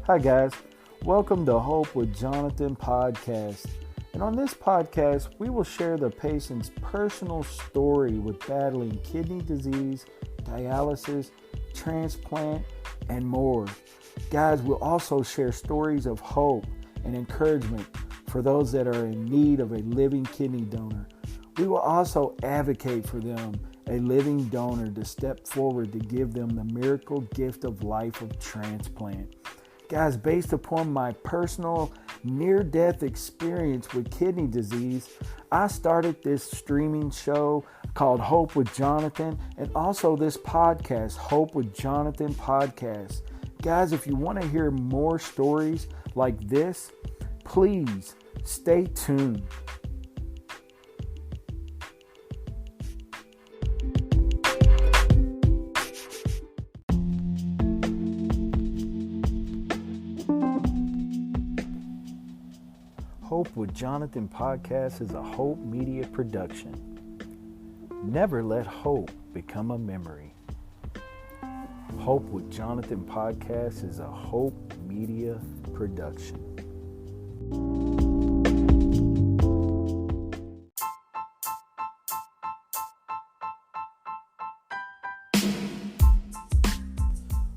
Hi guys, welcome to Hope with Jonathan podcast. And on this podcast, we will share the patient's personal story with battling kidney disease, dialysis, transplant, and more. Guys, we'll also share stories of hope and encouragement for those that are in need of a living kidney donor. We will also advocate for them, a living donor, to step forward to give them the miracle gift of life of transplant. Guys, based upon my personal near-death experience with kidney disease, I started this streaming show called Hope with Jonathan, and also this podcast, Hope with Jonathan Podcast. Guys, if you want to hear more stories like this, please stay tuned. Hope with Jonathan podcast is a Hope Media production. Never let hope become a memory. Hope with Jonathan podcast is a Hope Media production.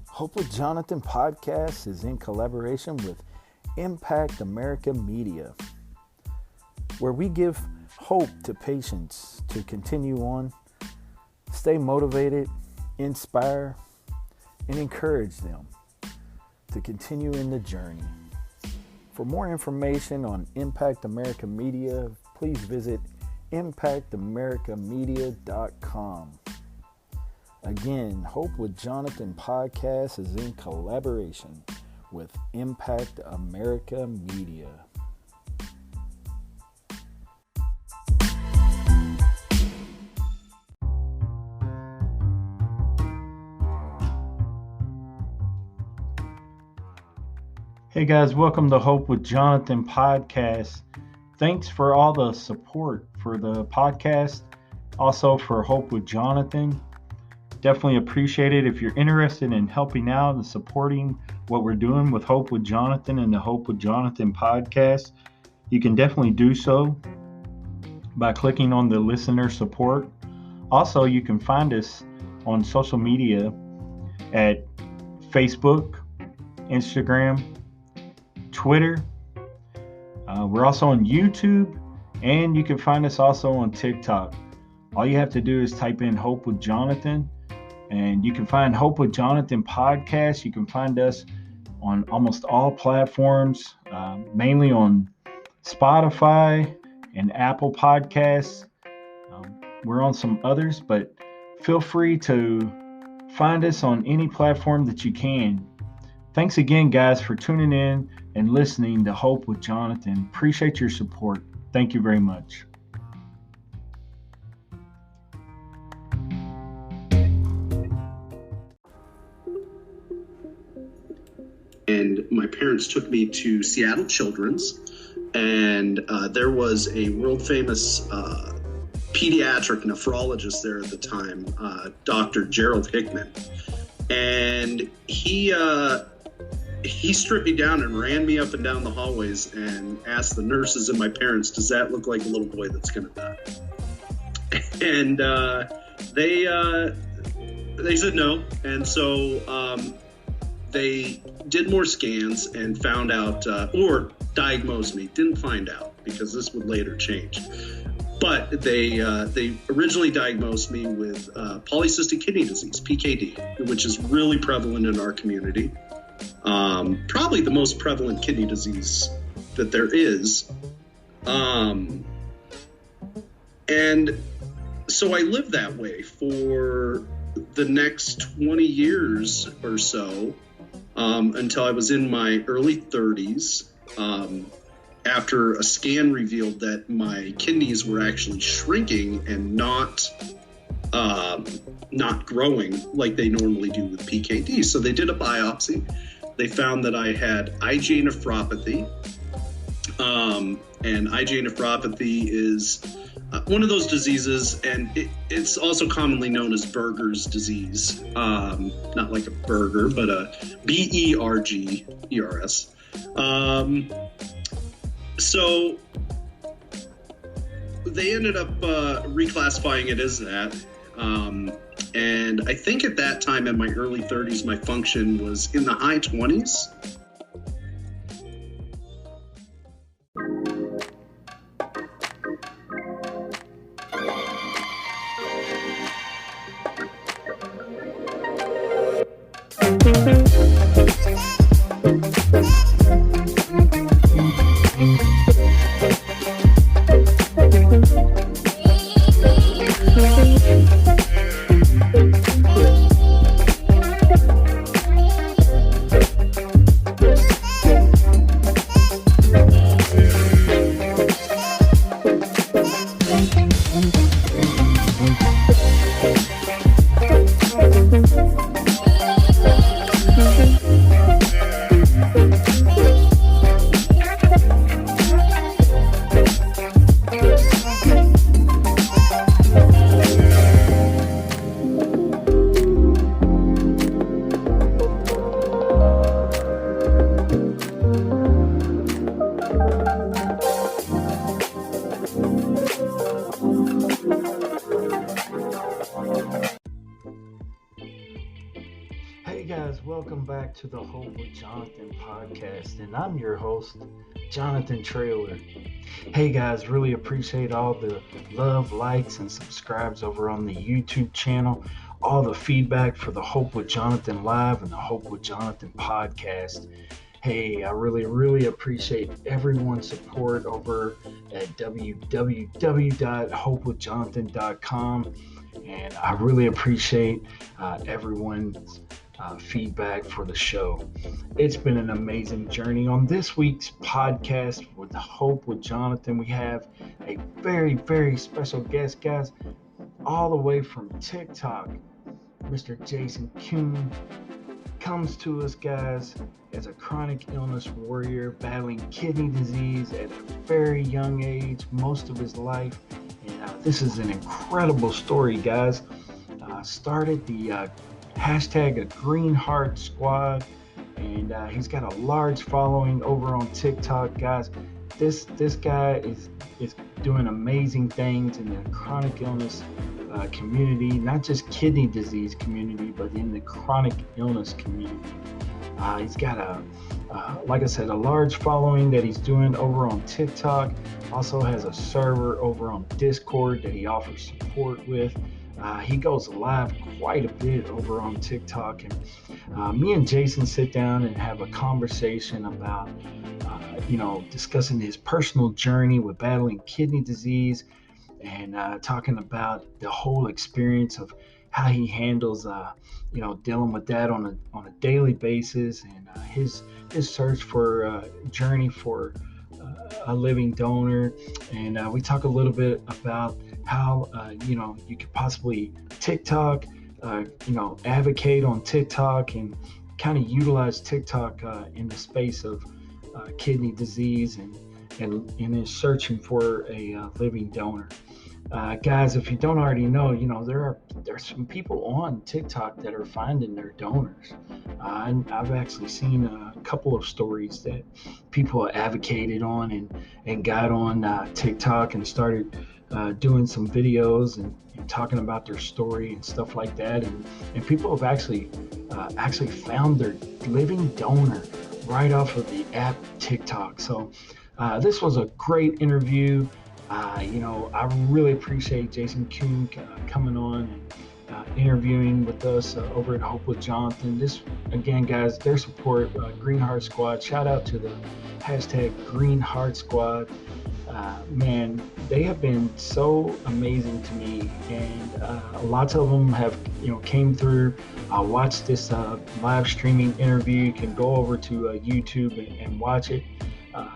Hope with Jonathan podcast is in collaboration with Impact America Media, where we give hope to patients to continue on, stay motivated, inspire, and encourage them to continue in the journey. For more information on Impact America Media, please visit impactamericamedia.com. Again, Hope with Jonathan podcast is in collaboration with Impact America Media. Hey guys, welcome to Hope with Jonathan podcast. Thanks for all the support for the podcast, also for Hope with Jonathan. Definitely appreciate it. If you're interested in helping out and supporting what we're doing with Hope with Jonathan and the Hope with Jonathan podcast, you can definitely do so by clicking on the listener support. Also, you can find us on social media at Facebook, Instagram, Twitter. We're also on YouTube, and you can find us also on TikTok. All you have to do is type in Hope with Jonathan, and you can find Hope with Jonathan podcast. You can find us on almost all platforms, mainly on Spotify and Apple Podcasts. We're on some others, but feel free to find us on any platform that you can. Thanks again, guys, for tuning in and listening to Hope with Jonathan. Appreciate your support. Thank you very much. And my parents took me to Seattle Children's, and there was a world famous pediatric nephrologist there at the time, Dr. Gerald Hickman. And he stripped me down and ran me up and down the hallways and asked the nurses and my parents, "Does that look like a little boy that's going to die?" And they said no. And so they did more scans and found out, or diagnosed me. Didn't find out, because this would later change. But they originally diagnosed me with polycystic kidney disease, PKD, which is really prevalent in our community. Probably the most prevalent kidney disease that there is. And so I lived that way for the next 20 years or so, until I was in my early 30s. After a scan revealed that my kidneys were actually shrinking and not growing like they normally do with PKD. So they did a biopsy. They found that I had IgA nephropathy. And IgA nephropathy is one of those diseases, and it's also commonly known as Berger's disease. Not like a burger, but a BERG ERS. So they ended up reclassifying it as that. And I think at that time, in my early 30s, my function was in the high 20s. Hey guys, welcome back to the Hope with Jonathan podcast, and I'm your host, Jonathan Trailer. Hey guys, really appreciate all the love, likes, and subscribes over on the YouTube channel, all the feedback for the Hope with Jonathan Live and the Hope with Jonathan podcast. Hey, I really appreciate everyone's support over at www.hopewithjonathan.com, and I really appreciate everyone's feedback for the show. It's been an amazing journey. On this week's podcast with Hope with Jonathan, we have a very special guest, guys, all the way from TikTok. Mr. Jason Kuhn comes to us, guys, as a chronic illness warrior battling kidney disease at a very young age, most of his life. And this is an incredible story, guys. Started the hashtag a Greenheartsquad, and he's got a large following over on TikTok, guys. This guy is doing amazing things in the chronic illness community, not just kidney disease community, but in the chronic illness community. He's got like I said, a large following that he's doing over on TikTok. Also has a server over on Discord that he offers support with. He goes live quite a bit over on TikTok, and me and Jason sit down and have a conversation about, discussing his personal journey with battling kidney disease, and talking about the whole experience of how he handles, dealing with that on a daily basis, and his search for journey for a living donor, and we talk a little bit about how you could possibly TikTok, advocate on TikTok and kind of utilize TikTok in the space of kidney disease and is searching for a living donor. Guys, if you don't already know, there's some people on TikTok that are finding their donors. I've actually seen a couple of stories that people advocated on and got on TikTok and started doing some videos and talking about their story and stuff like that, and people have actually found their living donor right off of the app TikTok. So this was a great interview. I really appreciate Jason Kuhn coming on and interviewing with us over at Hope with Jonathan. This, again, guys, their support, Greenheartsquad. Shout out to the hashtag Greenheartsquad. Man, they have been so amazing to me, and lots of them have, came through. Watch this live streaming interview. You can go over to YouTube and watch it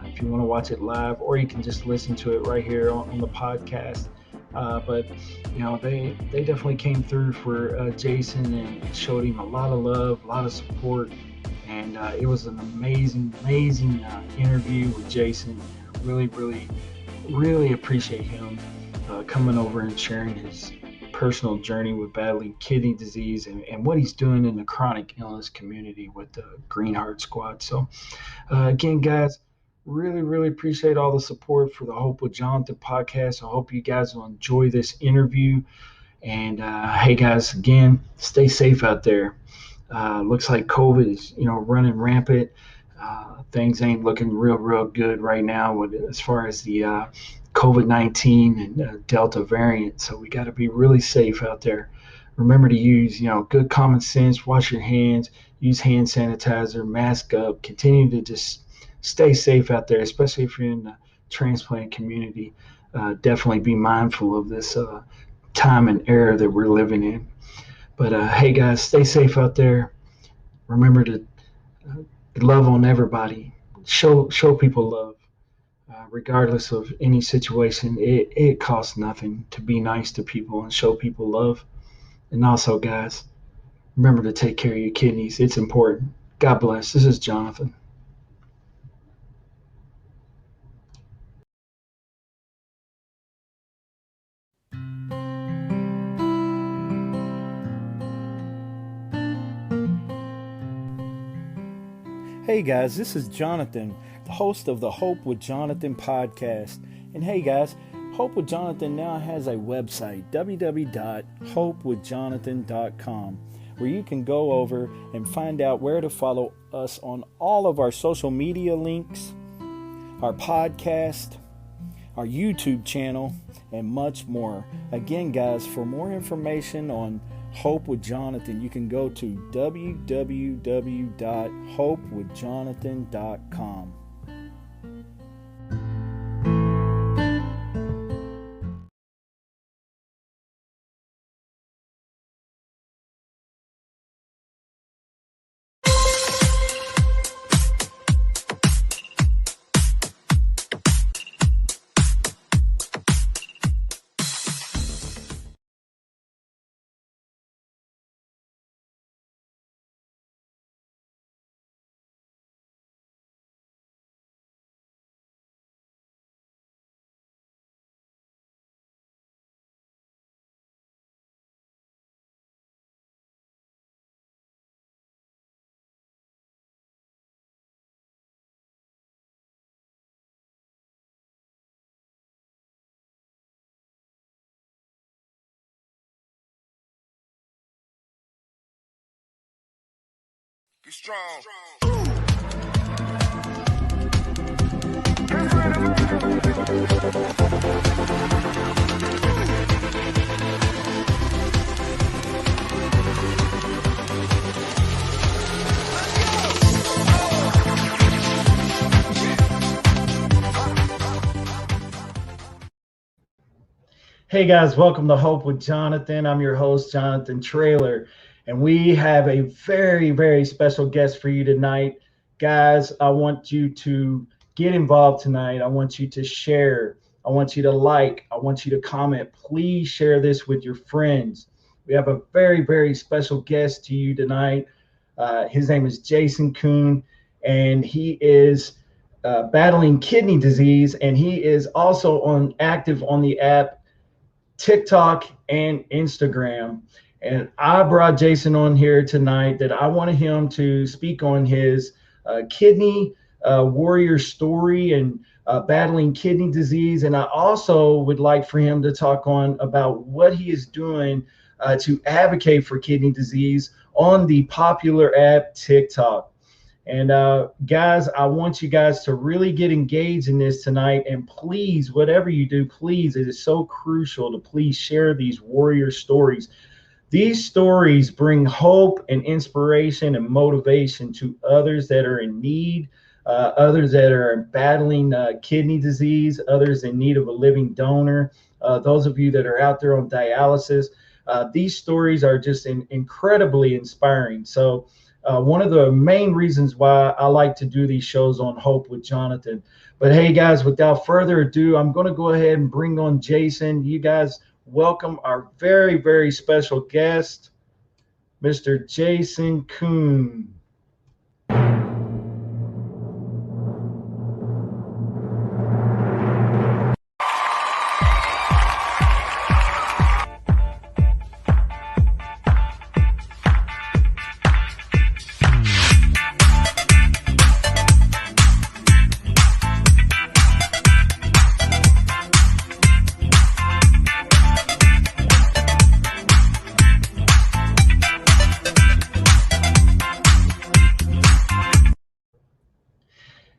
if you want to watch it live, or you can just listen to it right here on the podcast. But they definitely came through for Jason and showed him a lot of love, a lot of support, and it was an amazing interview with Jason. Really appreciate him coming over and sharing his personal journey with battling kidney disease and what he's doing in the chronic illness community with the Greenheartsquad. So, again, guys, really, really appreciate all the support for the Hope with Jonathan podcast. I hope you guys will enjoy this interview. And hey, guys, again, stay safe out there. Looks like COVID is, running rampant. Things ain't looking real good right now as far as the COVID-19 and Delta variant. So we got to be really safe out there. Remember to use, good common sense, wash your hands, use hand sanitizer, mask up, continue to just stay safe out there, especially if you're in the transplant community. Definitely be mindful of this time and era that we're living in. But hey, guys, stay safe out there. Remember to love on everybody. Show people love. Regardless of any situation, it costs nothing to be nice to people and show people love. And also, guys, remember to take care of your kidneys. It's important. God bless. This is Jonathan. Hey guys, this is Jonathan, the host of the Hope with Jonathan podcast. And hey guys, Hope with Jonathan now has a website, www.hopewithjonathan.com, where you can go over and find out where to follow us on all of our social media links, our podcast, our YouTube channel, and much more. Again, guys, for more information on Hope with Jonathan, you can go to www.hopewithjonathan.com. Be strong. Hey guys, welcome to Hope with Jonathan. I'm your host, Jonathan Traylor, and we have a very, very special guest for you tonight. Guys, I want you to get involved tonight. I want you to share. I want you to like. I want you to comment. Please share this with your friends. We have a very, very special guest to you tonight. His name is Jason Kuhn, and he is battling kidney disease, and he is also active on the app TikTok and Instagram. And I brought Jason on here tonight that I wanted him to speak on his kidney warrior story and battling kidney disease. And I also would like for him to talk on about what he is doing to advocate for kidney disease on the popular app TikTok. And guys, I want you guys to really get engaged in this tonight. And please, whatever you do, please, it is so crucial to please share these warrior stories. These stories bring hope and inspiration and motivation to others that are in need, others that are battling kidney disease, others in need of a living donor, those of you that are out there on dialysis. These stories are just incredibly inspiring. So one of the main reasons why I like to do these shows on Hope with Jonathan. But hey, guys, without further ado, I'm going to go ahead and bring on Jason. You guys welcome our very, very special guest, Mr. Jason Kuhn.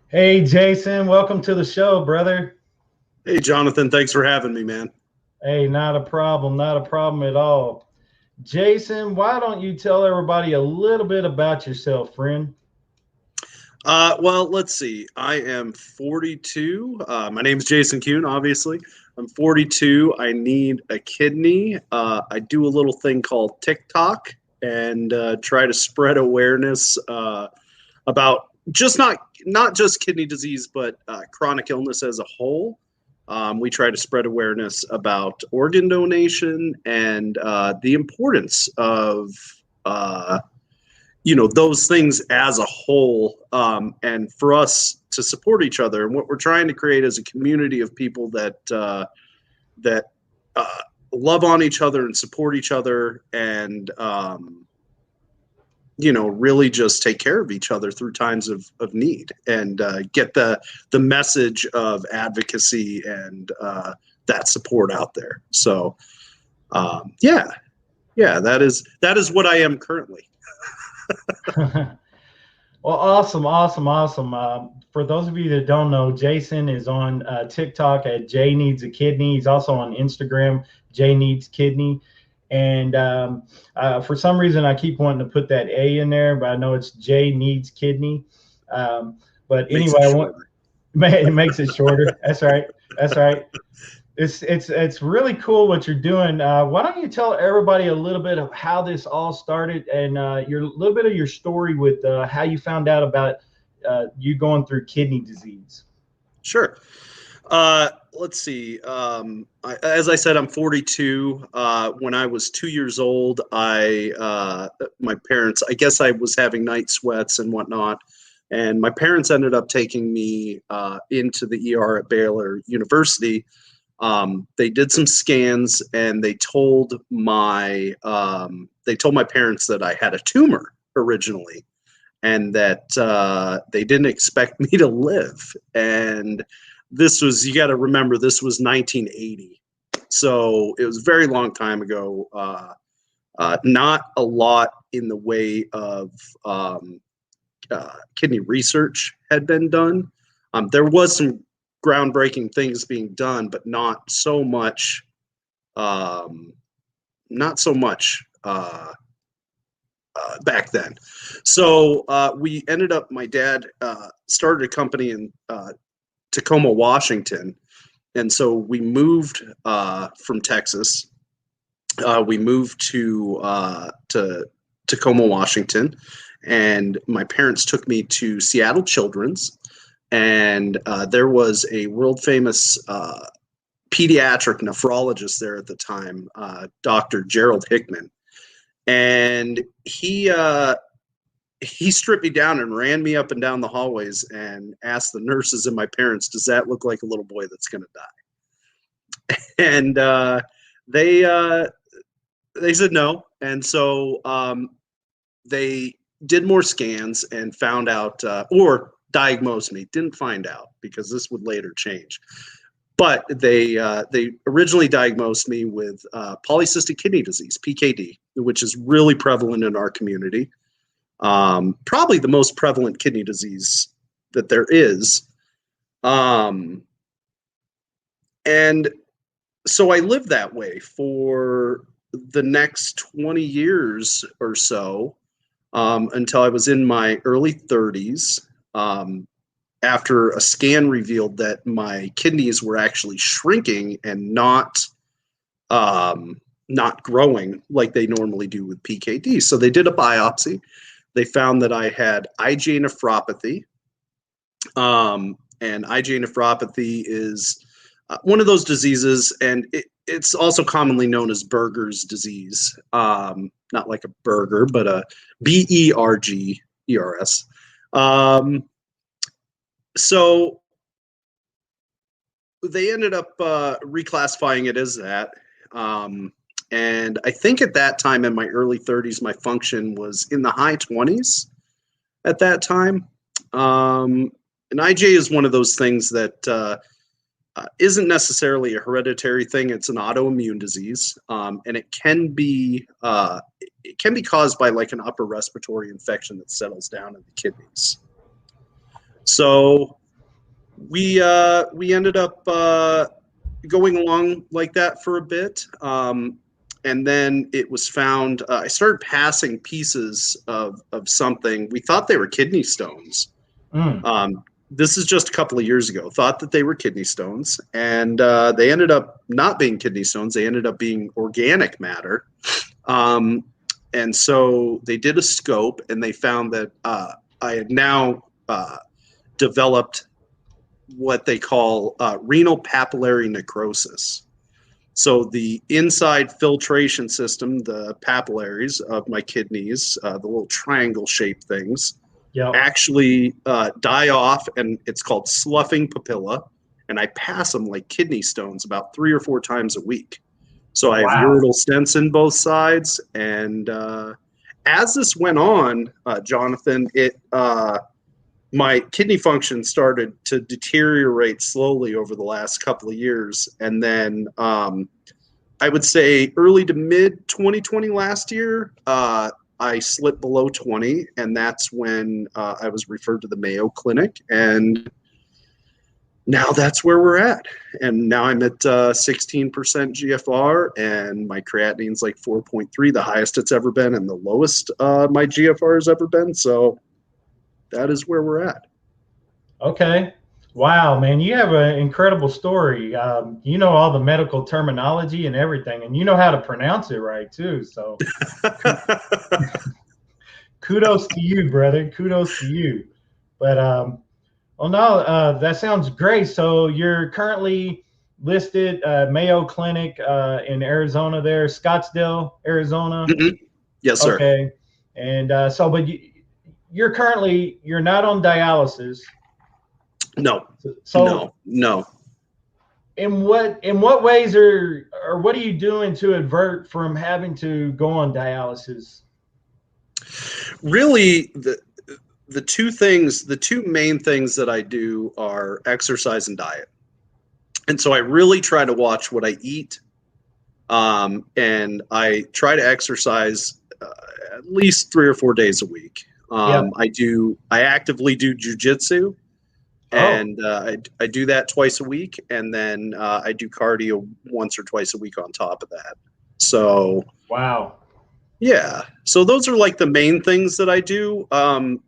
Hey, Jason, welcome to the show, brother. Hey, Jonathan, thanks for having me, man. Hey, not a problem at all. Jason, why don't you tell everybody a little bit about yourself, friend? Well, let's see. I am 42. My name's Jason Kuhn, obviously. I'm 42. I need a kidney. I do a little thing called TikTok and try to spread awareness about just not just kidney disease, but chronic illness as a whole. We try to spread awareness about organ donation and the importance of uh, those things as a whole, and for us to support each other. And what we're trying to create is a community of people that uh, love on each other and support each other, and really just take care of each other through times of need, and get the message of advocacy and that support out there. So yeah, that is what I am currently. Well, awesome, awesome, awesome. For those of you that don't know, Jason is on TikTok at Jay Needs a Kidney. He's also on Instagram, Jay Needs Kidney. And for some reason, I keep wanting to put that A in there, but I know it's Jay Needs Kidney. But Makes anyway, it I want shorter. it makes it shorter. That's right. That's right. It's really cool what you're doing. Why don't you tell everybody a little bit of how this all started and your little bit of your story with how you found out about you going through kidney disease? Sure. Let's see. As I said, I'm 42. When I was 2 years old, my parents, I guess I was having night sweats and whatnot. And my parents ended up taking me into the ER at Baylor University. They did some scans, and they told my parents that I had a tumor originally, and that they didn't expect me to live. And you got to remember, this was 1980. So it was a very long time ago. Not a lot in the way of kidney research had been done. There was some groundbreaking things being done, but not so much. Not so much back then. So we ended up. My dad started a company in Tacoma, Washington, and so we moved from Texas. We moved to Tacoma, Washington, and my parents took me to Seattle Children's, and there was a world famous pediatric nephrologist there at the time, Dr. Gerald Hickman, and he stripped me down and ran me up and down the hallways and asked the nurses and my parents, "Does that look like a little boy that's going to die?" And they they said no, and so they did more scans and found out, or diagnosed me. Didn't find out, because this would later change. But they originally diagnosed me with polycystic kidney disease, (PKD), which is really prevalent in our community. Probably the most prevalent kidney disease that there is. And so I lived that way for the next 20 years or so, until I was in my early 30s. After a scan revealed that my kidneys were actually shrinking and not growing like they normally do with PKD. So they did a biopsy. They found that I had IgA nephropathy. And IgA nephropathy is one of those diseases, and it's also commonly known as Berger's disease. Not like a burger, but a Bergers. So they ended up reclassifying it as that. And I think at that time, in my early 30s, my function was in the high 20s at that time. And IgA is one of those things that isn't necessarily a hereditary thing. It's an autoimmune disease, and it can be caused by like an upper respiratory infection that settles down in the kidneys. So we ended up going along like that for a bit. And then it was found, I started passing pieces of something. We thought they were kidney stones. This is just a couple of years ago. Thought that they were kidney stones, and they ended up not being kidney stones. They ended up being organic matter. And so they did a scope, and they found that I had now developed what they call renal papillary necrosis. So the inside filtration system, the papillaries of my kidneys, the little triangle-shaped things, actually die off, and it's called sloughing papilla, and I pass them like kidney stones about 3 or 4 times a week. So I have ureteral stents in both sides, and as this went on, Jonathan, my kidney function started to deteriorate slowly over the last couple of years, and then I would say early to mid 2020 last year, I slipped below 20, and that's when I was referred to the Mayo Clinic, and now that's where we're at. And now I'm at 16% GFR, and my creatinine's like 4.3, the highest it's ever been, and the lowest my GFR has ever been. So that is where we're at. Okay. Wow, man, you have an incredible story. You know all the medical terminology and everything, and you know how to pronounce it right too. So kudos to you, brother. Kudos to you. But well, no, that sounds great. So you're currently listed Mayo Clinic in Arizona, there, Scottsdale, Arizona. Mm-hmm. Yes, sir. Okay, and but you're not on dialysis. No. So no. In what ways or what are you doing to avert from having to go on dialysis? Really, the two main things that I do are exercise and diet. And so I really try to watch what I eat. And I try to exercise at least 3 or 4 days a week. I actively do jujitsu. And I do that twice a week, and then I do cardio once or twice a week on top of that. So wow, yeah. So those are like the main things that I do. I'm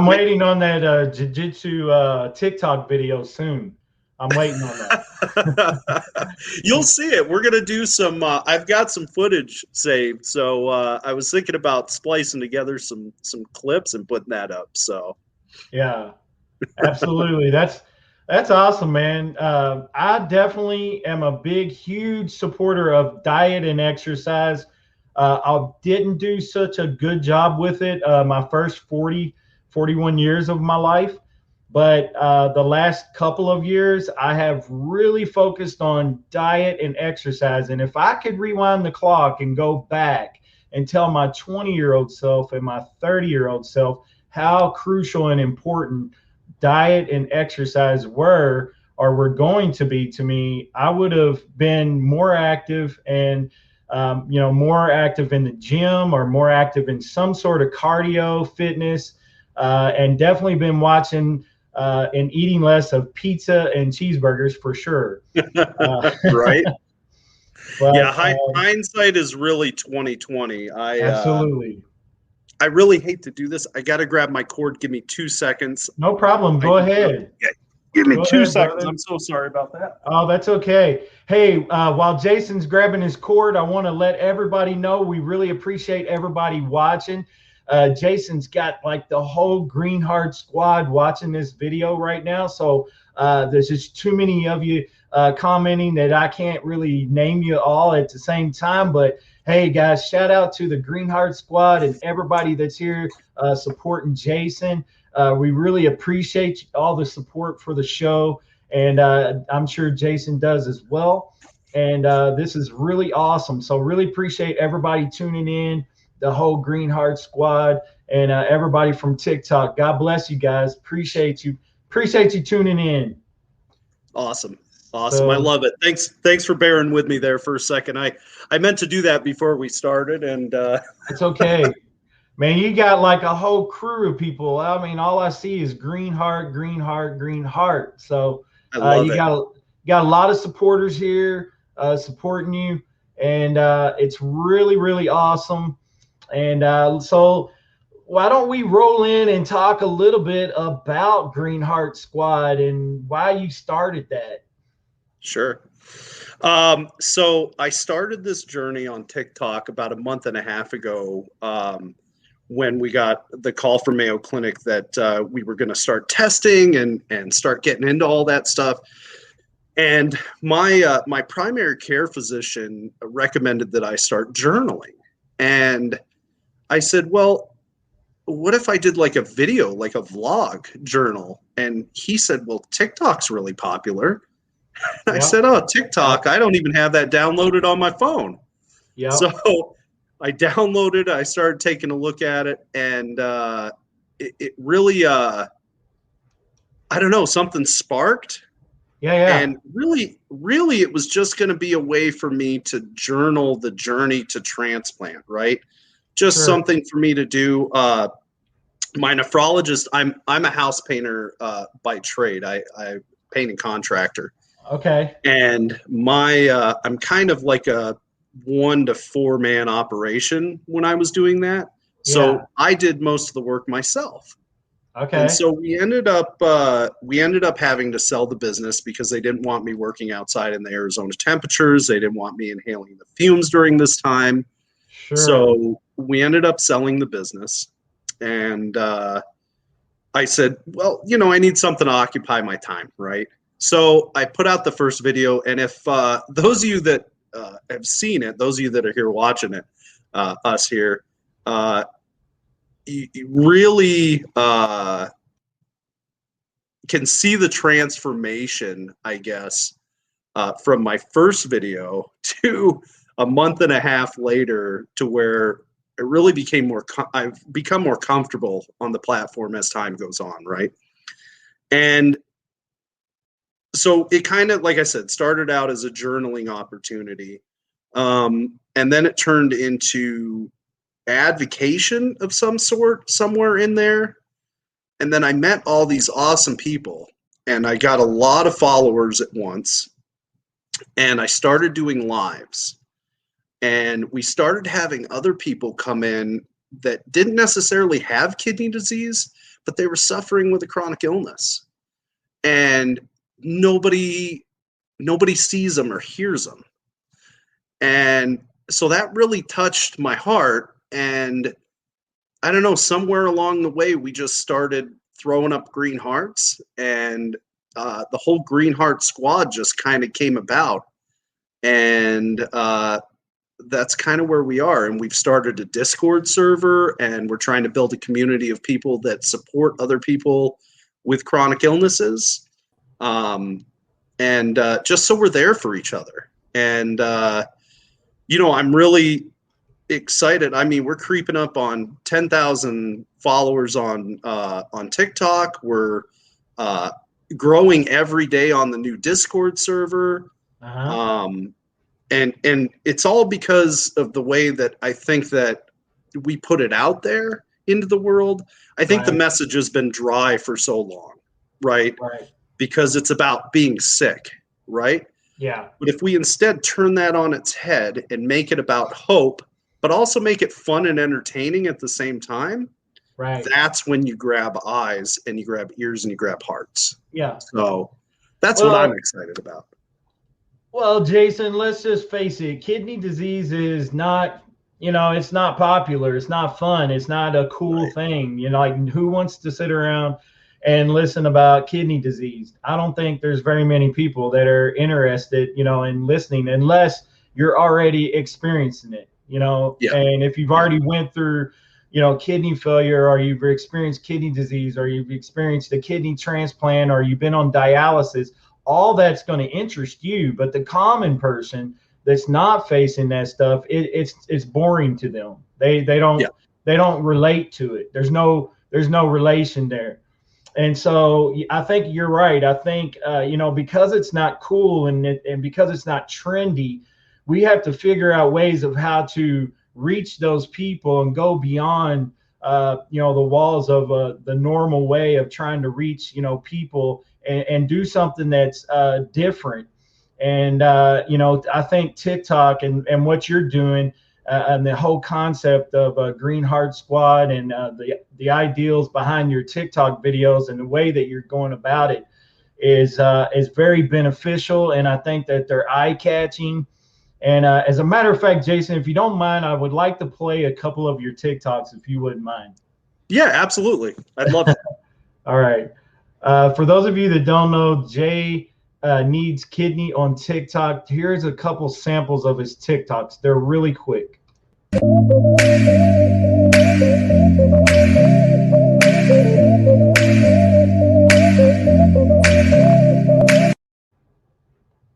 waiting on that jiu-jitsu TikTok video soon. I'm waiting on that. You'll see it. We're gonna do some. I've got some footage saved, so I was thinking about splicing together some clips and putting that up. So. Yeah, absolutely. That's awesome, man. I definitely am a huge supporter of diet and exercise. I didn't do such a good job with it my first 41 years of my life. But the last couple of years, I have really focused on diet and exercise. And if I could rewind the clock and go back and tell my 20-year-old self and my 30-year-old self how crucial and important diet and exercise were going to be to me, I would have been more active and more active in the gym or more active in some sort of cardio fitness, and definitely been watching and eating less of pizza and cheeseburgers for sure. Right. But, yeah, hindsight is really 2020. Absolutely. I really hate to do this. I got to grab my cord. Give me 2 seconds. No problem. Go ahead. Yeah. Give me 2 seconds. Brother. I'm so sorry about that. Oh, that's okay. Hey, while Jason's grabbing his cord, I want to let everybody know we really appreciate everybody watching. Jason's got like the whole Greenheartsquad watching this video right now. So there's just too many of you commenting that I can't really name you all at the same time. But hey, guys, shout out to the Greenheartsquad and everybody that's here supporting Jason. We really appreciate all the support for the show. And I'm sure Jason does as well. And this is really awesome. So really appreciate everybody tuning in, the whole Greenheartsquad, and everybody from TikTok. God bless you guys. Appreciate you tuning in. Awesome. So, I love it. Thanks for bearing with me there for a second. I meant to do that before we started, and it's okay. Man, you got like a whole crew of people. I mean, all I see is Green Heart. So I love you it. got a lot of supporters here supporting you, and it's really really awesome. And so why don't we roll in and talk a little bit about Greenheart Squad and why you started that? Sure. So I started this journey on TikTok about a month and a half ago, when we got the call from Mayo Clinic that we were going to start testing and start getting into all that stuff. And my primary care physician recommended that I start journaling. And I said, well, what if I did like a video, like a vlog journal? And he said, well, TikTok's really popular. I Yep. said, oh, TikTok, Yep. I don't even have that downloaded on my phone. So Yep. I downloaded, I started taking a look at it, and it really, I don't know, something sparked. Yeah. Yeah. And really, it was just going to be a way for me to journal the journey to transplant, right? Just Sure. something for me to do. My nephrologist, I'm a house painter by trade. I paint and contractor. Okay. And I'm kind of like a 1 to 4 man operation when I was doing that. Yeah. So I did most of the work myself. And Okay. so we ended up having to sell the business because they didn't want me working outside in the Arizona temperatures. They didn't want me inhaling the fumes during this time. Sure. So we ended up selling the business. And I said, well, I need something to occupy my time, right? So I put out the first video, and if those of you that have seen it, those of you that are here watching it, us here, you really can see the transformation, I guess, from my first video to a month and a half later, to where it really became I've become more comfortable on the platform as time goes on, right? And so it kind of, like I said, started out as a journaling opportunity. And then it turned into advocation of some sort somewhere in there. And then I met all these awesome people, and I got a lot of followers at once. And I started doing lives. And we started having other people come in that didn't necessarily have kidney disease, but they were suffering with a chronic illness. And nobody sees them or hears them. And so that really touched my heart. And I don't know, somewhere along the way, we just started throwing up green hearts, and the whole Greenheart Squad just kind of came about. And that's kind of where we are. And we've started a Discord server, and we're trying to build a community of people that support other people with chronic illnesses. And just so we're there for each other. And, I'm really excited. I mean, we're creeping up on 10,000 followers on TikTok. We're growing every day on the new Discord server. Uh-huh. And it's all because of the way that I think that we put it out there into the world. I think the Right. message has been dry for so long, right? Right. Because it's about being sick, right? Yeah. But if we instead turn that on its head and make it about hope, but also make it fun and entertaining at the same time, Right. that's when you grab eyes and you grab ears and you grab hearts. Yeah. So that's what I'm Well, excited about. well, Jason, let's just face it. Kidney disease is not, it's not popular. It's not fun. It's not a cool Right. thing. Like who wants to sit around and listen about kidney disease? I don't think there's very many people that are interested, in listening unless you're already experiencing it, Yeah. and if you've already went through, kidney failure, or you've experienced kidney disease, or you've experienced a kidney transplant, or you've been on dialysis, all that's going to interest you. But the common person that's not facing that stuff, it's boring to them. They Yeah. don't relate to it. There's no relation there. And so I think you're right. I think because it's not cool, and because it's not trendy, we have to figure out ways of how to reach those people and go beyond the walls of the normal way of trying to reach, people and do something that's different. And, I think TikTok and what you're doing and the whole concept of Greenheartsquad and the ideals behind your TikTok videos and the way that you're going about it is very beneficial. And I think that they're eye-catching. And as a matter of fact, Jason, if you don't mind, I would like to play a couple of your TikToks, if you wouldn't mind. Yeah, absolutely. I'd love it. All right. For those of you that don't know, Jay needs kidney on TikTok. Here's a couple samples of his TikToks. They're really quick.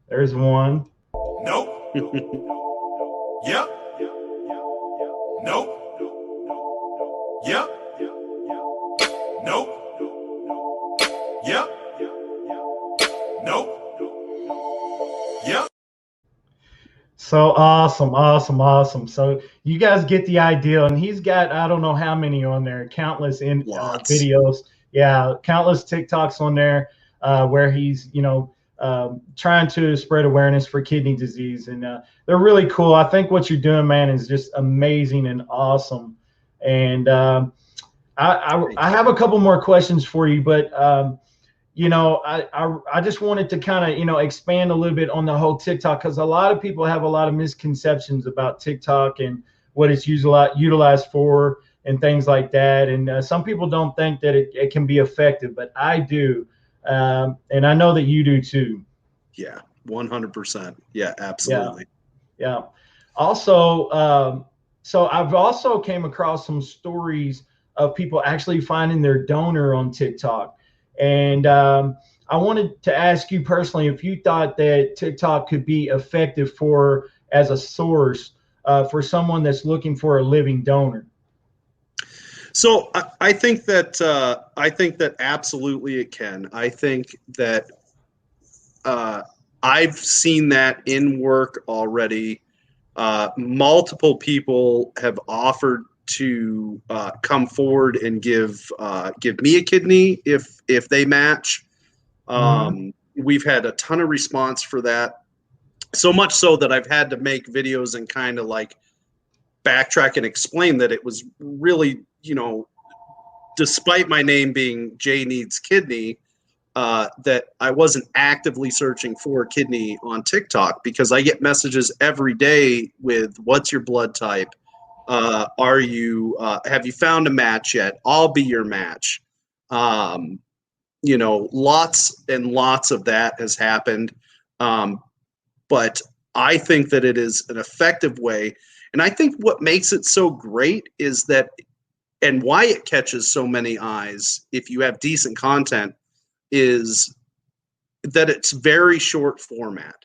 There's one. Nope. Yep. Nope. Yep. Nope. Yep. Nope. Yep. So awesome. So you guys get the idea, and he's got, I don't know how many on there, countless videos. Yeah, countless TikToks on there where he's, trying to spread awareness for kidney disease. And they're really cool. I think what you're doing, man, is just amazing and awesome. And I have a couple more questions for you, but I just wanted to kind of, expand a little bit on the whole TikTok, because a lot of people have a lot of misconceptions about TikTok and what it's utilized for and things like that. And some people don't think that it can be effective, but I do. And I know that you do too. Yeah, 100%. Yeah, absolutely. Yeah. Also, so I've also came across some stories of people actually finding their donor on TikTok. And I wanted to ask you personally if you thought that TikTok could be effective as a source for someone that's looking for a living donor. So I think that absolutely it can. I think that I've seen that in work already. Multiple people have offered to come forward and give me a kidney if they match. We've had a ton of response for that, so much so that I've had to make videos and kind of like backtrack and explain that it was really, despite my name being Jay Needs Kidney, that I wasn't actively searching for kidney on TikTok, because I get messages every day with, what's your blood type? Have you found a match yet? I'll be your match. Lots and lots of that has happened. But I think that it is an effective way. And I think what makes it so great is that, and why it catches so many eyes if you have decent content, is that it's very short format.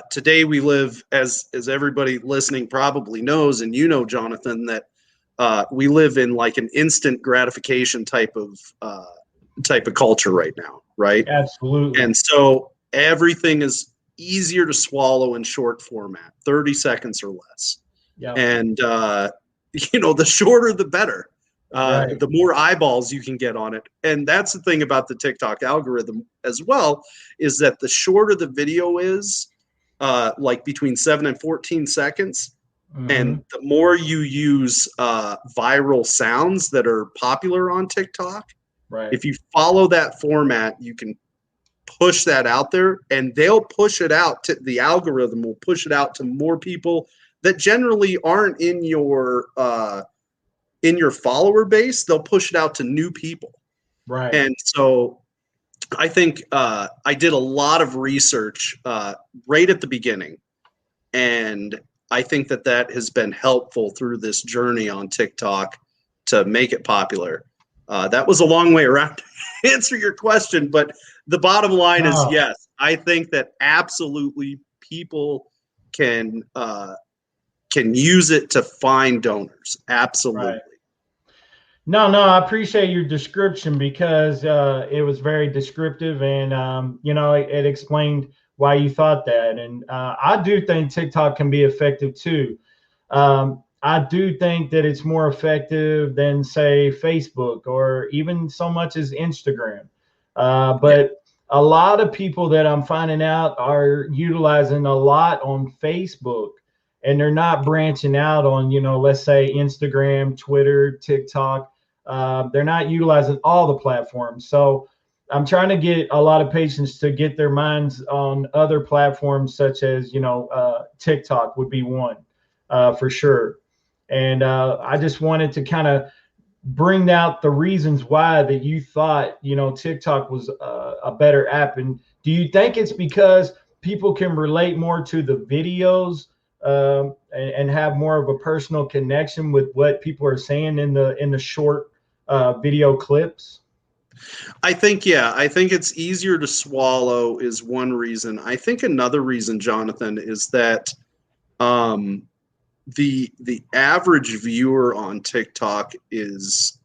Today we live, as everybody listening probably knows, and Jonathan, that we live in like an instant gratification type of culture right now, right? Absolutely. And so everything is easier to swallow in short format, 30 seconds or less. Yeah. And the shorter the better. Right. The more eyeballs you can get on it. And that's the thing about the TikTok algorithm as well, is that the shorter the video is, like between 7 and 14 seconds, and the more you use viral sounds that are popular on TikTok, right, if you follow that format, you can push that out there, and they'll push it out the algorithm will push it out to more people that generally aren't in your follower base. They'll push it out to new people. Right. And so I think I did a lot of research right at the beginning, and I think that has been helpful through this journey on TikTok to make it popular. That was a long way around to answer your question, but the bottom line is yes. I think that absolutely people can use it to find donors. Absolutely. Right. No, I appreciate your description, because it was very descriptive, and it explained why you thought that. And I do think TikTok can be effective too. I do think that it's more effective than, say, Facebook or even so much as Instagram. Yeah. But a lot of people that I'm finding out are utilizing a lot on Facebook, and they're not branching out on, let's say Instagram, Twitter, TikTok. They're not utilizing all the platforms. So I'm trying to get a lot of patients to get their minds on other platforms, such as, TikTok would be one for sure. And I just wanted to kind of bring out the reasons why that you thought, TikTok was a better app. And do you think it's because people can relate more to the videos, and have more of a personal connection with what people are saying in the short video clips? I think it's easier to swallow is one reason. I think another reason, Jonathan, is that the average viewer on TikTok is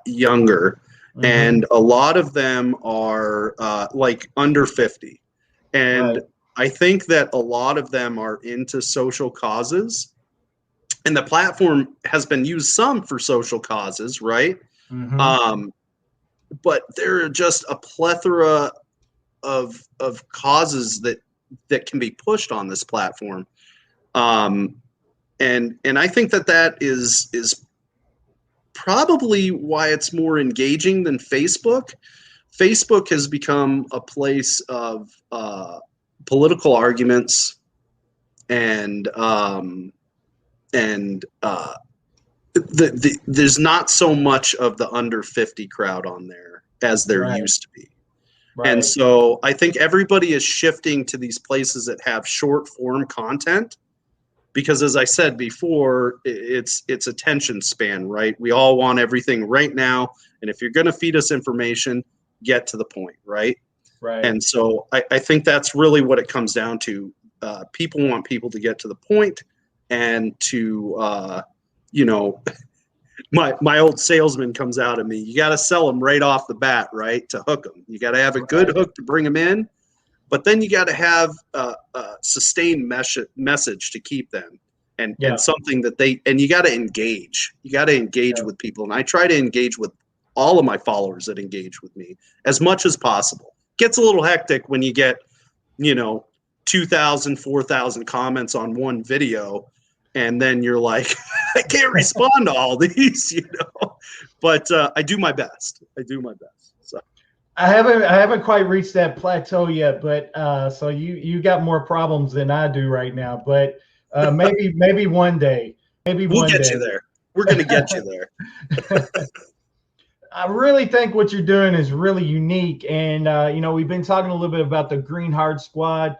younger, Mm-hmm. and a lot of them are like under 50, and Right. I think that a lot of them are into social causes, and the platform has been used some for social causes, right? Mm-hmm. But there are just a plethora of causes that can be pushed on this platform, and I think that is probably why it's more engaging than Facebook. Facebook has become a place of political arguments, and there's not so much of the under 50 crowd on there as there Right. used to be. Right. And so I think everybody is shifting to these places that have short form content, because, as I said before, it's attention span, right? We all want everything right now. And if you're going to feed us information, get to the point, right? Right. And so I think that's really what it comes down to. People want people to get to the point, and to, my old salesman comes out at me. You got to sell them right off the bat, right? To hook them. You got to have a good hook to bring them in, but then you got to have a sustained message to keep them, and something that and you got to engage. You got to engage with people, and I try to engage with all of my followers that engage with me as much as possible. Gets a little hectic when you get, 2,000, 4,000 comments on one video, and then you're like, I can't respond to all these, But I do my best. So I haven't quite reached that plateau yet, but so you got more problems than I do right now. But maybe one day. We'll get you there. We're gonna get you there. I really think what you're doing is really unique, and we've been talking a little bit about the Greenheartsquad.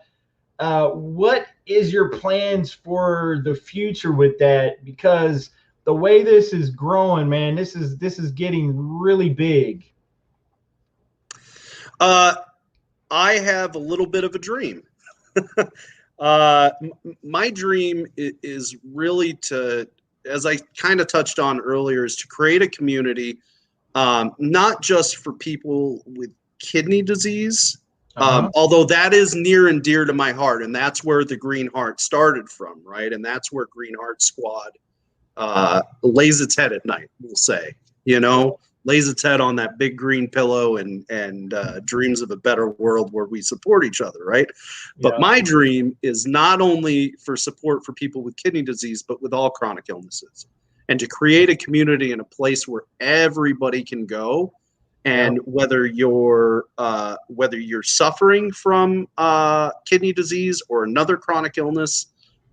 What is your plans for the future with that? Because the way this is growing, man, this is getting really big. I have a little bit of a dream. My dream is really to, as I kind of touched on earlier, is to create a community, not just for people with kidney disease, although that is near and dear to my heart, and that's where the Green Heart started from, right? And that's where Greenheartsquad lays its head at night, we'll say, lays its head on that big green pillow and dreams of a better world where we support each other, right? But my dream is not only for support for people with kidney disease, but with all chronic illnesses, and to create a community and a place where everybody can go. And whether you're suffering from kidney disease or another chronic illness,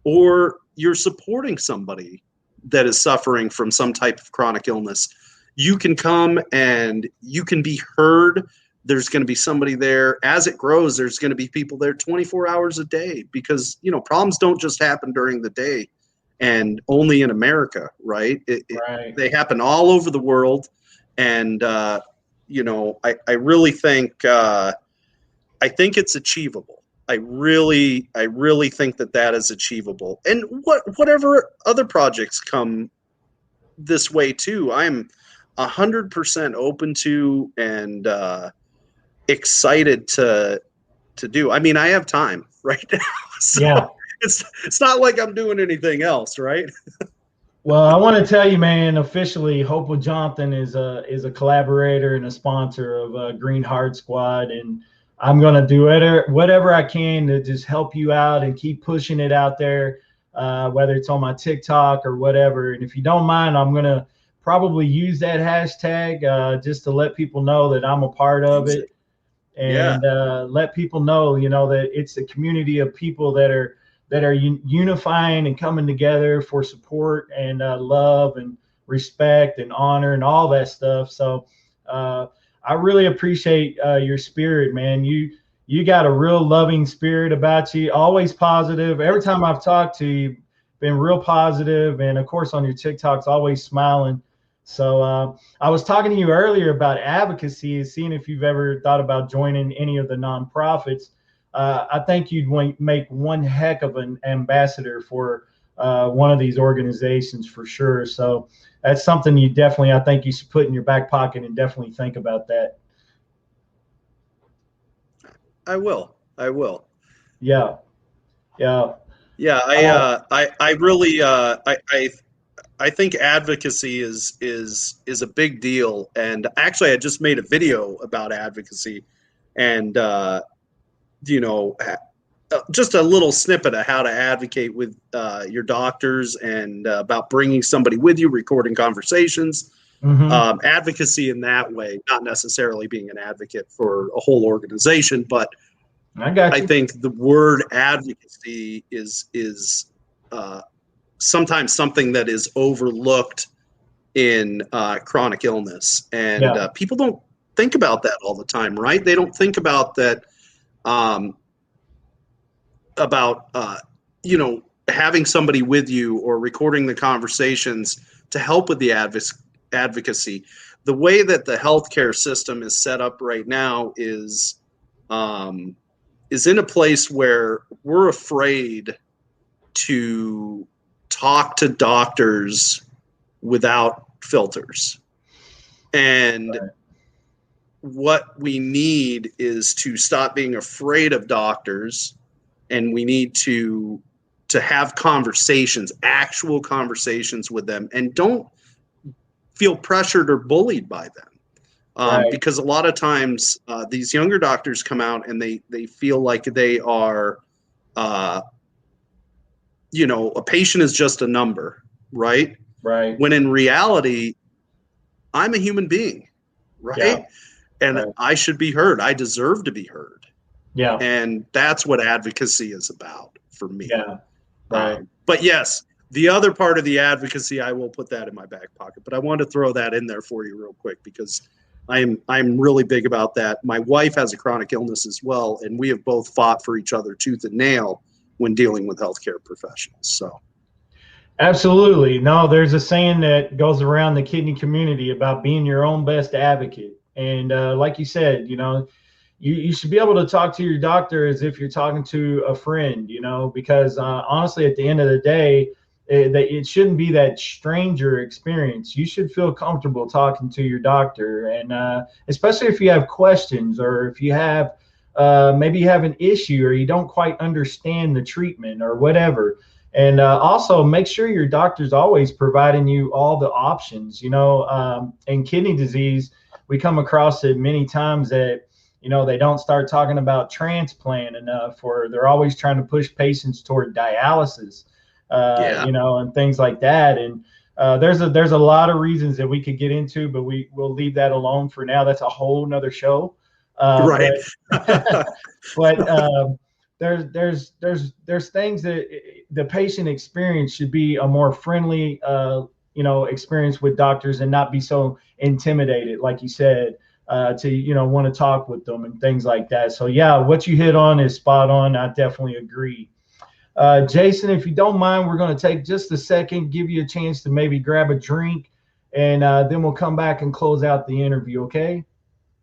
or you're supporting somebody that is suffering from some type of chronic illness, you can come and you can be heard. There's going to be somebody there. As it grows, there's going to be people there 24 hours a day, because problems don't just happen during the day and only in America, right? They happen all over the world, and I really think I think it's achievable. I really think that is achievable. And whatever other projects come this way too, I'm 100% open to and excited to do. I mean, I have time right now, so it's not like I'm doing anything else, right? Well, I want to tell you, man, officially, Hope with Jonathan is a collaborator and a sponsor of Greenheartsquad, and I'm going to do whatever I can to just help you out and keep pushing it out there, whether it's on my TikTok or whatever. And if you don't mind, I'm going to probably use that hashtag just to let people know that I'm a part of it, and let people know, that it's a community of people that are unifying and coming together for support and love and respect and honor and all that stuff. So I really appreciate your spirit, man. You got a real loving spirit about you, always positive. Every time I've talked to you, been real positive, and of course on your TikToks, always smiling. So I was talking to you earlier about advocacy and seeing if you've ever thought about joining any of the nonprofits. I think you'd make one heck of an ambassador for one of these organizations for sure. So that's something I think you should put in your back pocket and definitely think about that. I will. Yeah. Yeah. Yeah. I really, I think advocacy is a big deal. And actually, I just made a video about advocacy, and just a little snippet of how to advocate with your doctors, and about bringing somebody with you, recording conversations, advocacy in that way, not necessarily being an advocate for a whole organization, but I think the word advocacy is sometimes something that is overlooked in chronic illness, and people don't think about that all the time, right? They don't think about that. Having somebody with you or recording the conversations to help with the advocacy. The way that the healthcare system is set up right now is in a place where we're afraid to talk to doctors without filters. And what we need is to stop being afraid of doctors, and we need to have conversations, actual conversations with them, and don't feel pressured or bullied by them. Because a lot of times these younger doctors come out and they feel like they are, a patient is just a number, right? Right. When in reality, I'm a human being, right? Yeah. And I should be heard. I deserve to be heard. Yeah. And that's what advocacy is about for me. Yeah. Right. But yes, the other part of the advocacy, I will put that in my back pocket. But I wanted to throw that in there for you real quick, because I'm really big about that. My wife has a chronic illness as well, and we have both fought for each other tooth and nail when dealing with healthcare professionals. So. Absolutely. No, there's a saying that goes around the kidney community about being your own best advocate. And like you said, you should be able to talk to your doctor as if you're talking to a friend, because honestly, at the end of the day, it shouldn't be that stranger experience. You should feel comfortable talking to your doctor, and especially if you have questions, or if you have maybe you have an issue, or you don't quite understand the treatment or whatever. And also make sure your doctor's always providing you all the options. In kidney disease, we come across it many times that they don't start talking about transplant enough, or they're always trying to push patients toward dialysis, and things like that. And there's a lot of reasons that we could get into, but we'll leave that alone for now. That's a whole nother show. Right. But there's things that the patient experience should be a more friendly, experience with doctors, and not be so intimidated, like you said, to want to talk with them and things like that. So yeah, what you hit on is spot on. I definitely agree. Jason, if you don't mind, we're going to take just a second, give you a chance to maybe grab a drink, and then we'll come back and close out the interview. Okay?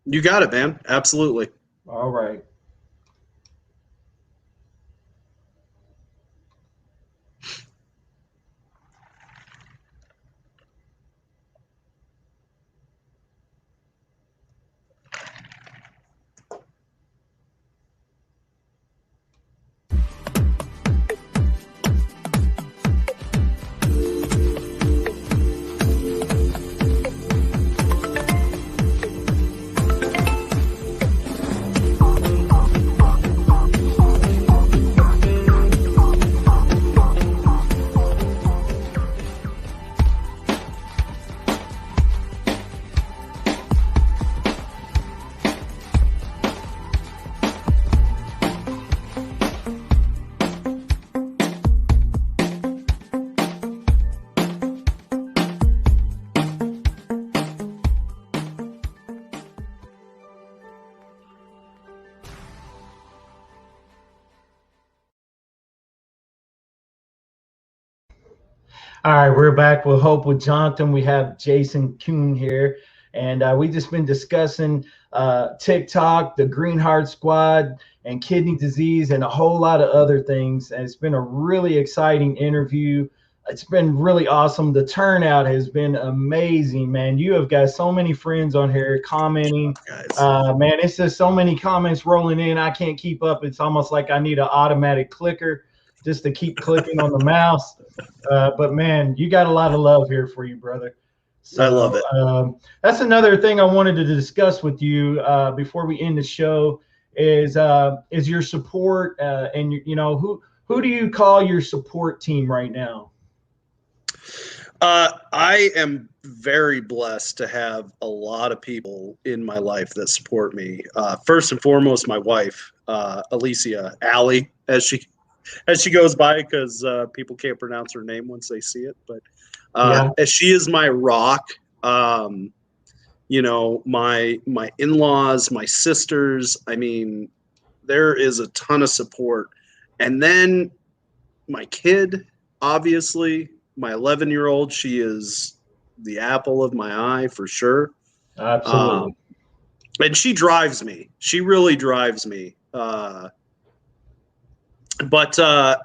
You got it, man. Absolutely. All right. All right, we're back with Hope with Jonathan. We have Jason Kuhn here, and we just been discussing TikTok, the Greenheartsquad, and kidney disease, and a whole lot of other things. And it's been a really exciting interview. It's been really awesome. The turnout has been amazing, man. You have got so many friends on here commenting. Guys. Man, it's just so many comments rolling in. I can't keep up. It's almost like I need an automatic clicker just to keep clicking on the mouse. But man, you got a lot of love here for you, brother. So I love it. That's another thing I wanted to discuss with you before we end the show is your support and who do you call your support team right now? I am very blessed to have a lot of people in my life that support me. First and foremost, my wife, Alicia, Allie, as she goes by, because people can't pronounce her name once they see it. But as she is my rock. My in-laws, my sisters. I mean, there is a ton of support, and then my kid, obviously. My 11-year-old, she is the apple of my eye for sure. Absolutely. And she drives me. She really drives me. But I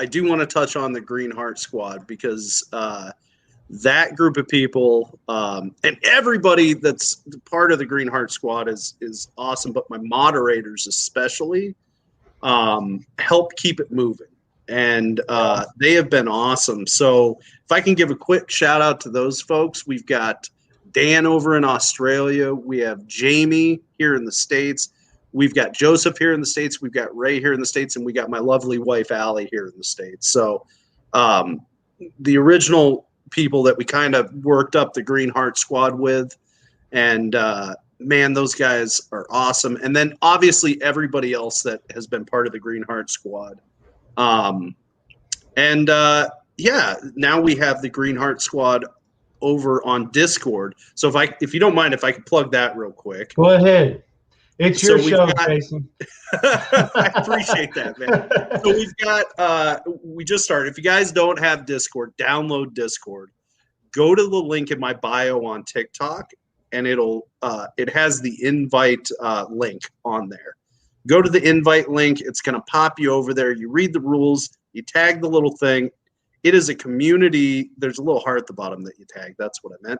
do want to touch on the Greenheartsquad because that group of people and everybody that's part of the Greenheartsquad is awesome. But my moderators especially help keep it moving. And they have been awesome. So if I can give a quick shout out to those folks, we've got Dan over in Australia. We have Jamie here in the States. We've got Joseph here in the States. We've got Ray here in the States. And we got my lovely wife, Allie, here in the States. So the original people that we kind of worked up the Greenheartsquad with. And, man, those guys are awesome. And then obviously everybody else that has been part of the Greenheartsquad. Now we have the Greenheartsquad over on Discord. So if you don't mind, if I could plug that real quick. Go ahead. It's your show, Jason. I appreciate that, man. So we've got, we just started. If you guys don't have Discord, download Discord. Go to the link in my bio on TikTok, and it has the invite link on there. Go to the invite link. It's going to pop you over there. You read the rules. You tag the little thing. It is a community. There's a little heart at the bottom that you tag. That's what I meant.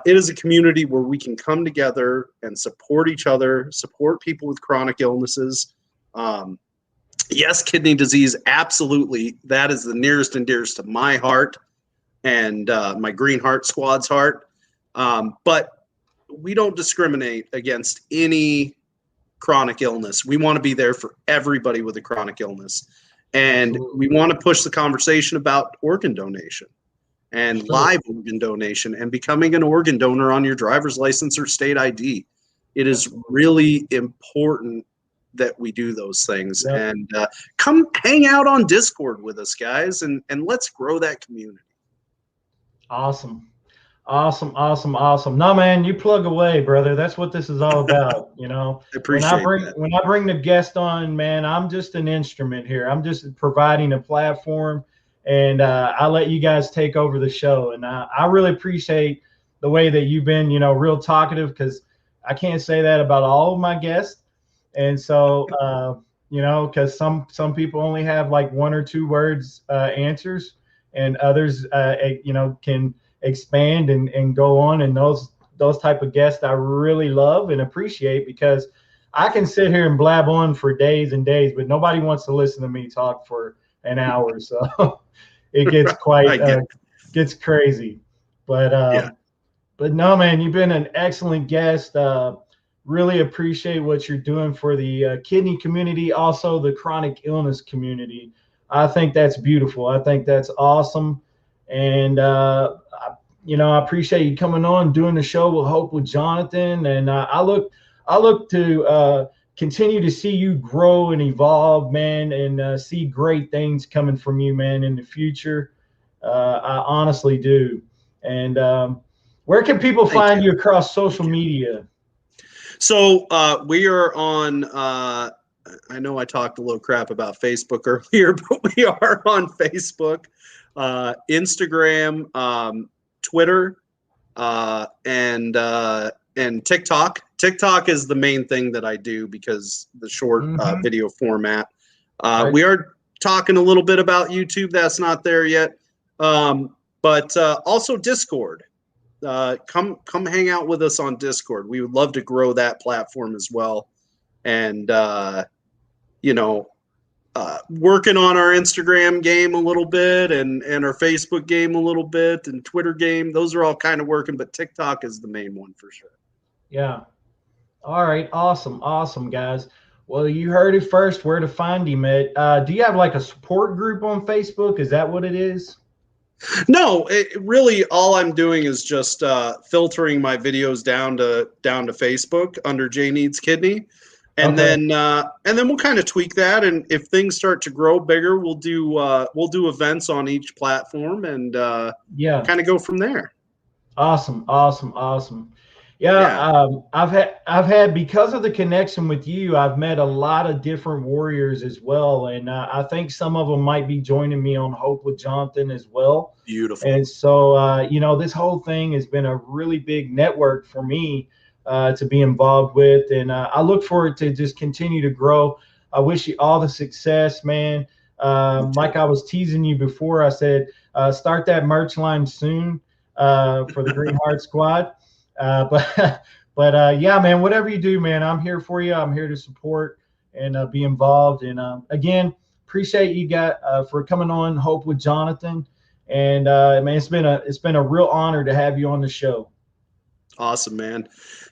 It is a community where we can come together and support each other, support people with chronic illnesses. Yes, kidney disease, absolutely. That is the nearest and dearest to my heart and my Greenheartsquad's heart. But we don't discriminate against any chronic illness. We want to be there for everybody with a chronic illness. And we want to push the conversation about organ donation and live organ donation and becoming an organ donor on your driver's license or state ID. It is really important that we do those things. Yep. And come hang out on Discord with us, guys, and let's grow that community. Awesome. No, man, you plug away, brother. That's what this is all about. I appreciate when I bring the guest on, man, I'm just an instrument here. I'm just providing a platform, and I let you guys take over the show. And I really appreciate the way that you've been, real talkative, because I can't say that about all of my guests. And so, because some people only have like 1 or 2 words answers, and others, can expand and go on. And those type of guests I really love and appreciate, because I can sit here and blab on for days and days, but nobody wants to listen to me talk for an hour. So it gets gets crazy. But no, man, you've been an excellent guest. Really appreciate what you're doing for the kidney community, also the chronic illness community. I think that's beautiful. I think that's awesome. And, I appreciate you coming on, doing the show with Hope with Jonathan. And I look to continue to see you grow and evolve, man, and see great things coming from you, man, in the future. I honestly do. And where can people find you across social media? So we are on I know I talked a little crap about Facebook earlier, but we are on Facebook. Instagram, Twitter, and TikTok. TikTok is the main thing that I do because the short video format. Right. We are talking a little bit about YouTube. That's not there yet. But also Discord. Come hang out with us on Discord. We would love to grow that platform as well. And, working on our Instagram game a little bit and our Facebook game a little bit and Twitter game. Those are all kind of working, but TikTok is the main one for sure. Yeah. All right. Awesome, guys. Well, you heard it first, where to find him at. Do you have like a support group on Facebook? Is that what it is? No, really all I'm doing is just filtering my videos down to Facebook under Jay Needs Kidney. And then we'll kind of tweak that, and if things start to grow bigger, we'll do events on each platform and kind of go from there. Awesome. Yeah. I've had because of the connection with you, I've met a lot of different warriors as well, and I think some of them might be joining me on Hope with Jonathan as well. Beautiful. And so this whole thing has been a really big network for me to be involved with, and I look forward to just continue to grow. I wish you all the success, man. Like I was teasing you before, I said start that merch line soon for the Greenheartsquad. But yeah, man, whatever you do, man, I'm here for you. I'm here to support and be involved. And again, appreciate you guys for coming on Hope with Jonathan. And man, it's been a real honor to have you on the show. Awesome, man.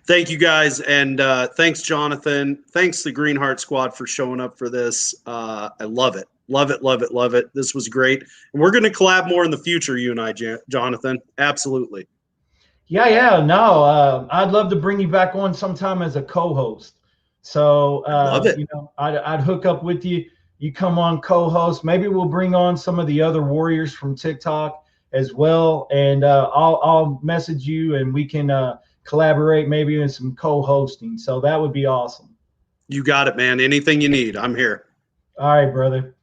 Thank you guys, and thanks, Jonathan. Thanks the Greenheartsquad for showing up for this. I love it. Love it. This was great. And we're going to collab more in the future, you and I, Jonathan. Absolutely. Yeah. No, I'd love to bring you back on sometime as a co-host. So, love it. I'd hook up with you. You come on co-host. Maybe we'll bring on some of the other warriors from TikTok as well. And I'll message you and we can collaborate maybe in some co-hosting. So that would be awesome. You got it, man. Anything you need, I'm here. All right, brother.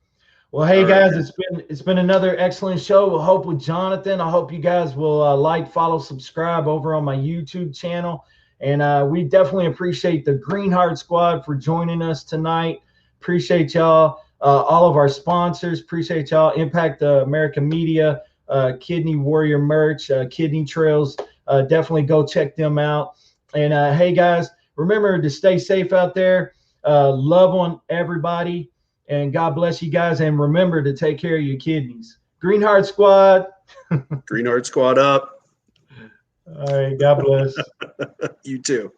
Well, hey guys, it's been another excellent show. We'll Hope with Jonathan. I hope you guys will like, follow, subscribe over on my YouTube channel. And we definitely appreciate the Greenheartsquad for joining us tonight. Appreciate y'all, all of our sponsors. Appreciate y'all, Impact American Media, Kidney Warrior merch, Kidney Trails. Definitely go check them out. And hey guys, remember to stay safe out there. Love on everybody. And God bless you guys. And remember to take care of your kidneys. Greenheartsquad. Greenheartsquad up. All right. God bless. You too.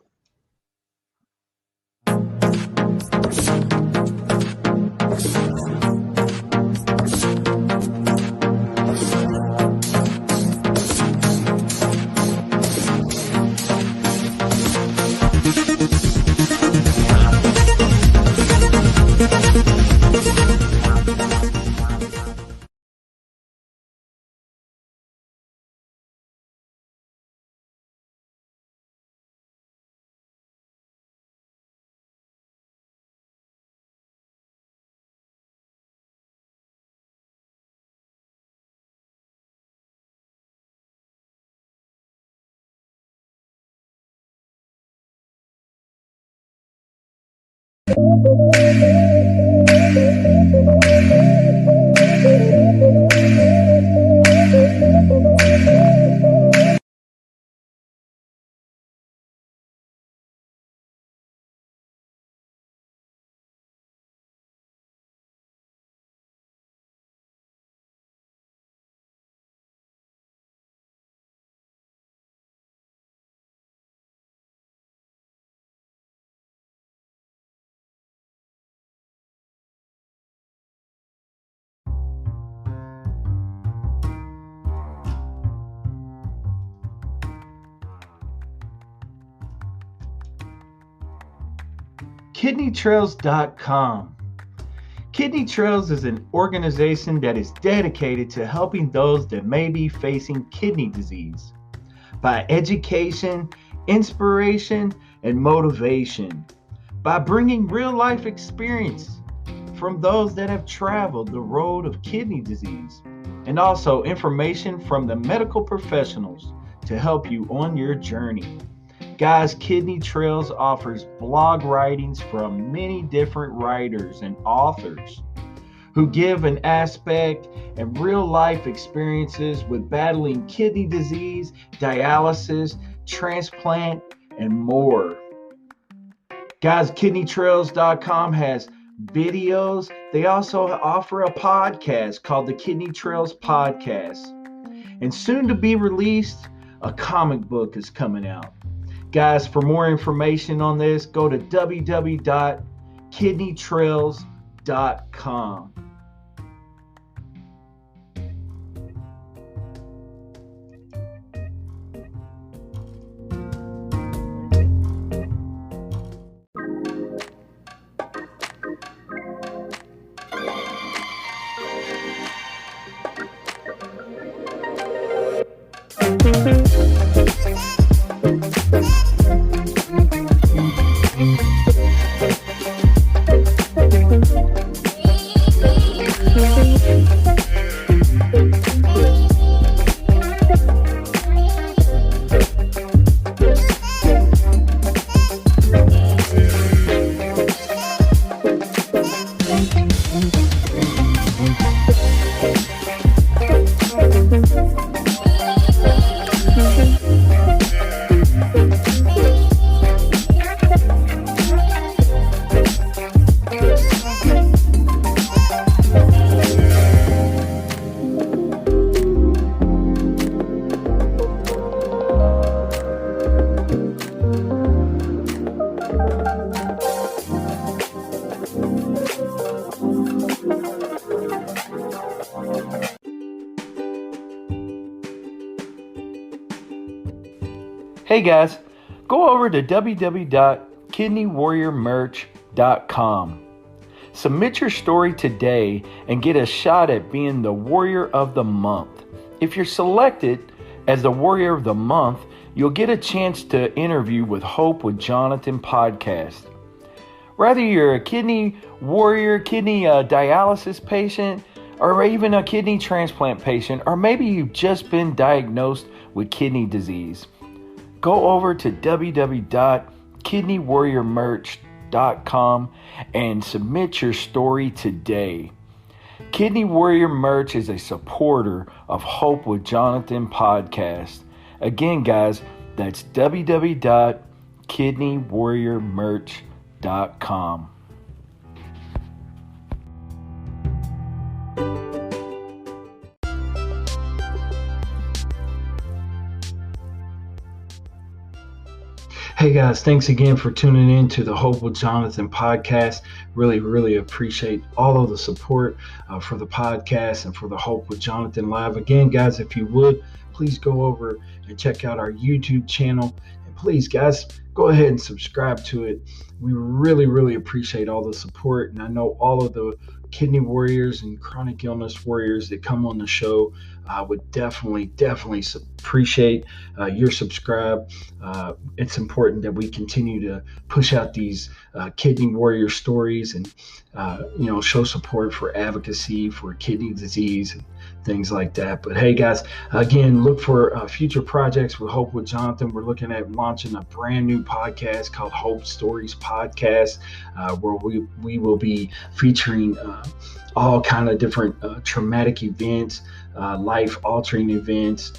KidneyTrails.com. Kidney Trails is an organization that is dedicated to helping those that may be facing kidney disease by education, inspiration, and motivation, by bringing real-life experience from those that have traveled the road of kidney disease and also information from the medical professionals to help you on your journey. Guys, Kidney Trails offers blog writings from many different writers and authors who give an aspect and real life experiences with battling kidney disease, dialysis, transplant, and more. Guys, kidneytrails.com has videos. They also offer a podcast called the Kidney Trails Podcast. And soon to be released, a comic book is coming out. Guys, for more information on this, go to www.kidneytrails.com. Hey guys, go over to www.kidneywarriormerch.com. Submit your story today and get a shot at being the Warrior of the Month. If you're selected as the Warrior of the Month, you'll get a chance to interview with Hope with Jonathan podcast. Whether you're a kidney warrior, kidney dialysis patient, or even a kidney transplant patient, or maybe you've just been diagnosed with kidney disease, go over to www.kidneywarriormerch.com and submit your story today. Kidney Warrior Merch is a supporter of Hope with Jonathan podcast. Again, guys, that's www.kidneywarriormerch.com. Hey guys, thanks again for tuning in to the Hope with Jonathan podcast. Really appreciate all of the support for the podcast and for the Hope with Jonathan Live. Again, guys, if you would, please go over and check out our YouTube channel. And please, guys, go ahead and subscribe to it. We really appreciate all the support. And I know all of the kidney warriors and chronic illness warriors that come on the show would definitely appreciate your subscribe. It's important that we continue to push out these kidney warrior stories and show support for advocacy for kidney disease and things like that. But hey guys, again, look for future projects with Hope with Jonathan. We're looking at launching a brand new podcast called Hope Stories Podcast, where we will be featuring all kind of different traumatic events, life-altering events,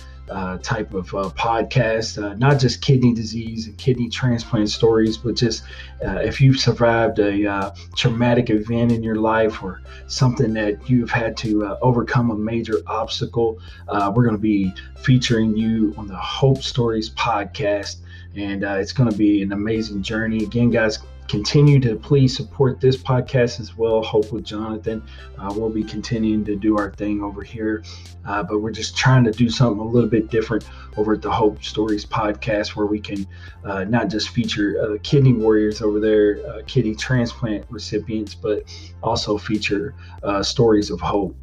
type of podcast, not just kidney disease and kidney transplant stories, but just if you've survived a traumatic event in your life or something that you've had to overcome a major obstacle, we're going to be featuring you on the Hope Stories podcast, and it's going to be an amazing journey. Again, guys, continue to please support this podcast as well, Hope with Jonathan. We'll be continuing to do our thing over here, but we're just trying to do something a little bit different over at the Hope Stories podcast, where we can not just feature kidney warriors over there, kidney transplant recipients, but also feature stories of hope.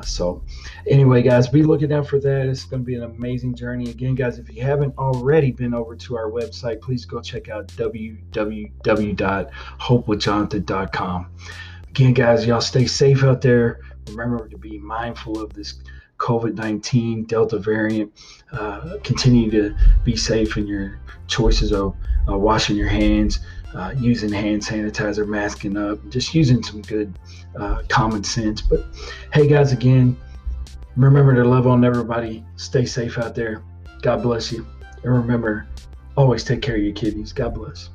So anyway, guys, be looking out for that. It's going to be an amazing journey. Again, guys, if you haven't already been over to our website, please go check out www.hopewithjonathan.com. Again, guys, y'all stay safe out there. Remember to be mindful of this COVID-19 Delta variant. Continue to be safe in your choices of washing your hands, using hand sanitizer, masking up, just using some good common sense. But hey guys, again, remember to love on everybody. Stay safe out there. God bless you. And remember, always take care of your kidneys. God bless.